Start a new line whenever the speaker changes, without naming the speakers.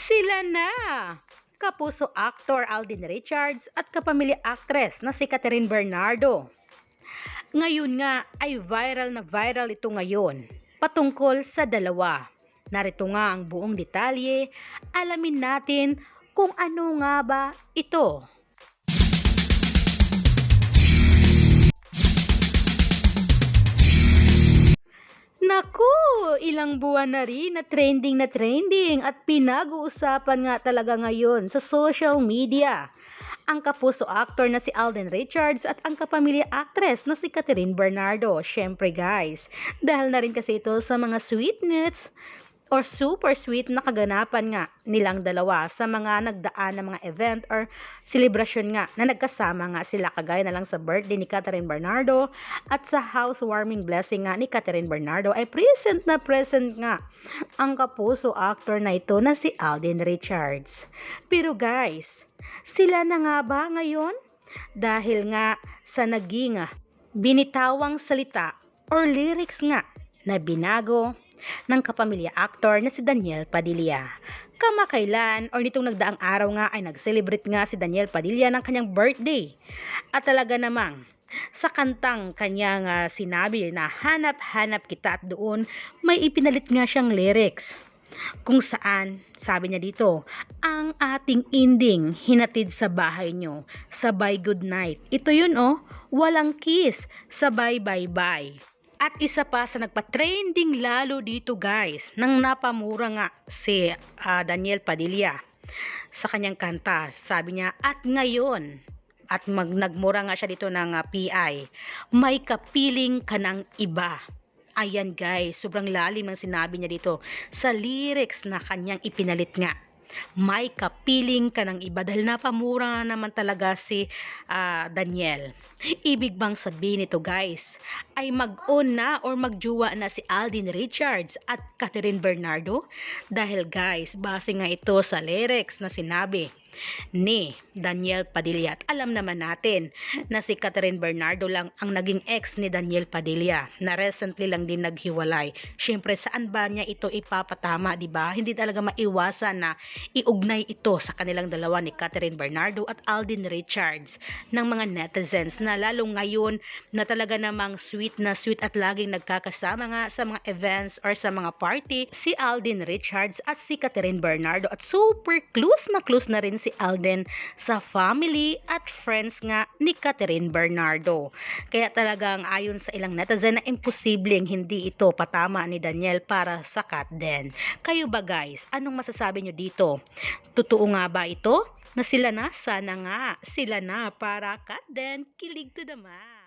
Sila na! Kapuso actor Alden Richards at kapamilya actress na si Catherine Bernardo. Ngayon nga ay viral na viral ito ngayon patungkol sa dalawa. Narito nga ang buong detalye, alamin natin kung ano nga ba ito. Naku, ilang buwan na rin na trending at pinag-uusapan nga talaga ngayon sa social media. Ang kapuso actor na si Alden Richards at ang kapamilya actress na si Catherine Bernardo. Syempre guys, dahil na rin kasi ito sa mga sweetness or super sweet na kaganapan nga nilang dalawa sa mga nagdaan na mga event or celebration nga na nagkasama nga sila, kagaya na lang sa birthday ni Catherine Bernardo at sa housewarming blessing nga ni Catherine Bernardo ay present na present nga ang kapuso actor na ito na si Alden Richards. Pero guys, sila na nga ba ngayon? Dahil nga sa naging binitawang salita or lyrics nga na binago ng kapamilya actor na si Daniel Padilla. Kamakailan or nitong nagdaang araw nga ay nag-celebrate nga si Daniel Padilla ng kanyang birthday. At talaga namang sa kantang kanyang sinabi na hanap-hanap kita, at doon may ipinalit nga siyang lyrics. Kung saan, sabi niya dito, ang ating ending hinatid sa bahay nyo, sabay good night. Ito yun walang kiss, sabay bye-bye. At isa pa sa nagpa-trending lalo dito guys, nang napamura nga si Daniel Padilla sa kanyang kanta. Sabi niya, at ngayon, at nagmura nga siya dito ng PI, may kapiling ka ng iba. Ayan guys, sobrang lalim ng sinabi niya dito sa lyrics na kanyang ipinalit nga. May kapiling ka ng iba, dahil napamura naman talaga si Daniel. Ibig bang sabihin nito guys ay mag-on na or magjuwa na si Alden Richards at Catherine Bernardo? Dahil guys, base nga ito sa lyrics na sinabi ni Daniel Padilla. At alam naman natin na si Catherine Bernardo lang ang naging ex ni Daniel Padilla na recently lang din naghiwalay. Syempre, saan ba niya ito ipapatama, di ba? Hindi talaga maiwasan na iugnay ito sa kanilang dalawa ni Catherine Bernardo at Alden Richards ng mga netizens, na lalong ngayon na talaga namang sweet na sweet at laging nagkakasama nga sa mga events or sa mga party si Alden Richards at si Catherine Bernardo, at super close na rin si Alden sa family at friends nga ni Catherine Bernardo. Kaya talagang ayon sa ilang netizen na imposibleng hindi ito patama ni Daniel para sa Kat Den. Kayo ba guys, anong masasabi nyo dito? Totoo nga ba ito na sila na? Sana nga sila na para Kat Den. Kilig to the max.